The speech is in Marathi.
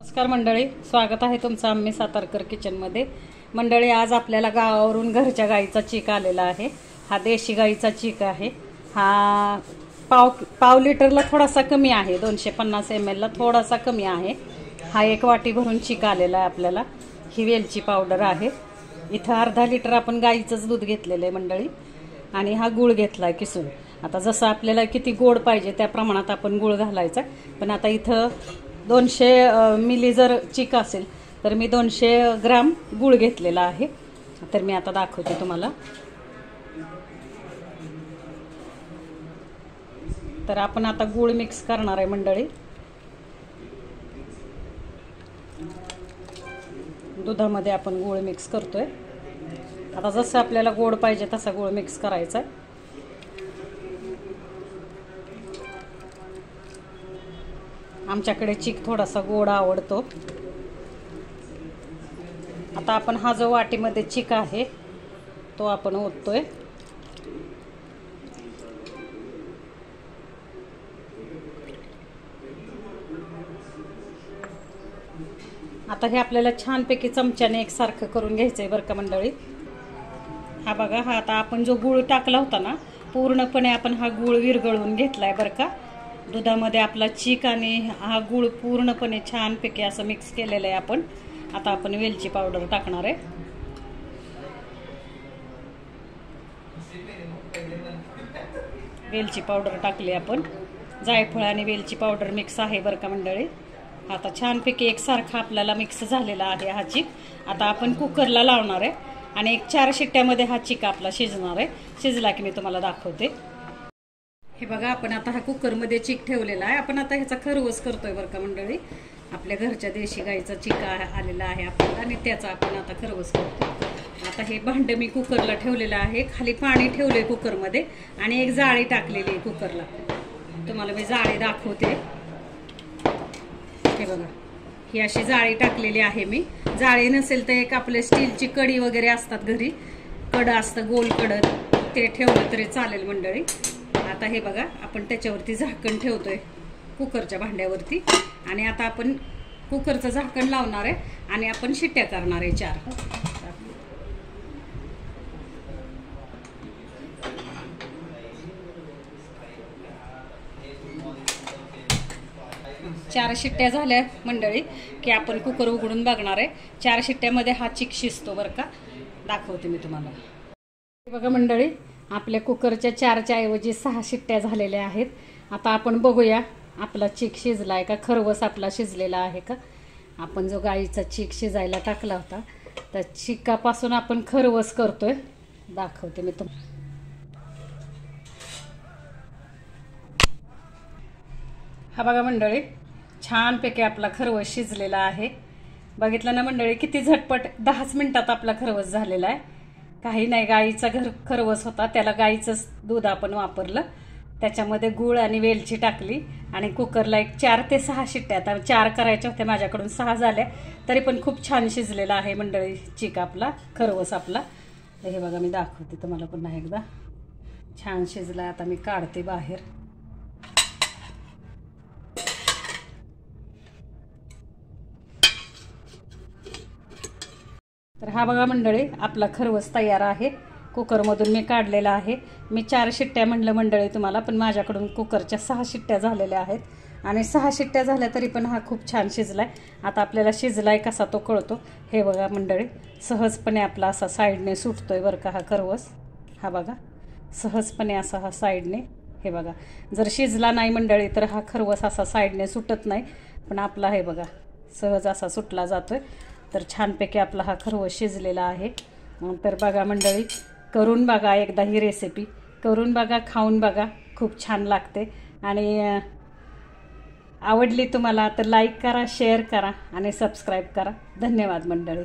नमस्कार मंडळी, स्वागत आहे तुमचं आम्ही सातारकर किचनमध्ये। मंडळी, आज आपल्याला गावावरून घरच्या गाईचा चीक आलेला आहे। हा देशी गाईचा चीक आहे। हा पाव लिटरला थोडासा कमी आहे, 250 ml ला थोडासा कमी आहे। हा 1 वाटी भरून चीक आलेला आहे आपल्याला। ही वेलची पावडर आहे। इथं अर्धा लिटर आपण गाईचंच दूध घेतलेलं आहे मंडळी, आणि हा गूळ घेतलाय किसून। आता जसं आपल्याला किती गोड पाहिजे त्या प्रमाणात आपण गूळ घालायचा। पण आता इथं 200 मिली जर चीक असेल तर मी 200 ग्राम गूळ घेतलेला आहे। तर मी आता दाखवते तुम्हाला। तर आपण आता गूळ मिक्स करणार आहे मंडळी। दुधामध्ये आपण गूळ मिक्स करतोय। आता जसं आपल्याला गोड पाहिजे तसा गूळ मिक्स करायचा। आमच्याकडे चीक थोडासा गोड आवडतो। आता आपण हा जो वाटीमध्ये चीक आहे तो आपण ओततोय। आता हे आपल्याला छानपैकी चमच्याने एकसारखं करून घ्यायचंय बरं का मंडळी। हा बघा, हा आता आपण जो गूळ टाकला होता ना, पूर्णपणे आपण हा गूळ विरघळवून घेतलाय बरं का। दुधामध्ये आपला चीक आणि हा गूळ पूर्णपणे छानपैकी असं मिक्स केलेलं आहे आपण। आता आपण वेलची पावडर टाकणार आहे। वेलची पावडर टाकली आपण। जायफळ आणि वेलची पावडर मिक्स आहे बरं का मंडळी। आता छानपैकी एकसारखा आपल्याला मिक्स झालेला आहे हा चीक। आता आपण कुकरला लावणार आहे आणि 4 शिट्ट्यामध्ये हा चीक आपला शिजणार आहे। शिजला की मी तुम्हाला दाखवते। हे बघा, आपण आता हा कुकरमध्ये चीक ठेवलेला आहे। आपण आता ह्याचा खरवस करतोय बरं का मंडळी। आपल्या घरच्या देशी गाईचा चीक आलेला आहे आपल्याला, आणि त्याचा आपण आता खरवस करतो। आता हे भांड मी कुकरला ठेवलेलं आहे। खाली पाणी ठेवलंय कुकरमध्ये आणि एक जाळी टाकलेली आहे कुकरला। तुम्हाला मी जाळी दाखवते। हे बघा, ही अशी जाळी टाकलेली आहे मी। जाळी नसेल तर एक आपले स्टीलची कढी वगैरे असतात घरी, कड असतं गोल कड, ते ठेवलं तरी चालेल मंडळी। आता हे बघा, आपण त्याच्यावरती झाकण ठेवतोय कुकरच्या भांड्यावरती, आणि आता आपण कुकरचं झाकण लावणार आहे आणि आपण शिट्ट्या करणार आहे 4। 4 शिट्ट्या झाल्या मंडळी की आपण कुकर उघडून बघणार आहे। 4 शिट्ट्यामध्ये हा चीक शिजतो बरं का। दाखवते मी तुम्हाला। बघा मंडळी, आपल्या कुकरच्या 4च्या ऐवजी 6 शिट्ट्या झालेल्या आहेत। आता आपण बघूया आपला चीक शिजलाय का, खरवस आपला शिजलेला आहे का। आपण जो गाईचा चीक शिजायला टाकला होता त्या चिकापासून आपण खरवस करतोय। दाखवते मी तुम्हाला। हा बघा मंडळी, छानपैकी आपला खरवस शिजलेला आहे। बघितलं ना मंडळी, किती झटपट 10च मिनिटात आपला खरवस झालेला आहे। काही नाही, गाईचा खरवस होता, त्याला गाईचंच दूध आपण वापरलं, त्याच्यामध्ये गूळ आणि वेलची टाकली आणि कुकरला एक 4 ते 6 शिट्ट्या। आता 4 करायच्या होत्या, माझ्याकडून 6 झाल्या, तरी पण खूप छान शिजलेला आहे मंडळी चीक आपला, खरवस आपला। हे बघा, मी दाखवते तुम्हाला पुन्हा एकदा। छान शिजला। आता मी काढते बाहेर। तर हा बघा मंडळी, आपला खरवस तयार आहे। कुकरमधून मी काढलेला आहे। मी 4 शिट्ट्या म्हणलं मंडळी तुम्हाला, पण माझ्याकडून कुकरच्या 6 शिट्ट्या झालेल्या आहेत, आणि 6 शिट्ट्या झाल्या तरी पण हा खूप छान शिजलाय। आता आपल्याला शिजलाय कसा तो कळतो। हे बघा मंडळी, सहजपणे आपला असा साईडने सुटतोय बरं का हा खरवस। हा बघा, सहजपणे असा हा साईडने, हे बघा। जर शिजला नाही मंडळी तर हा खरवस असा साईडने सुटत नाही, पण आपला हे बघा सहज असा सुटला जातोय। तर छानपैकी आपला हा खरवस शिजलेला आहे। तर बघा मंडळी, करून बघा एकदा ही रेसिपी, करून बघा, खाऊन बघा, खूप छान लागते। आणि आवडली तुम्हाला तर लाईक करा, शेअर करा आणि सबस्क्राईब करा। धन्यवाद मंडळी।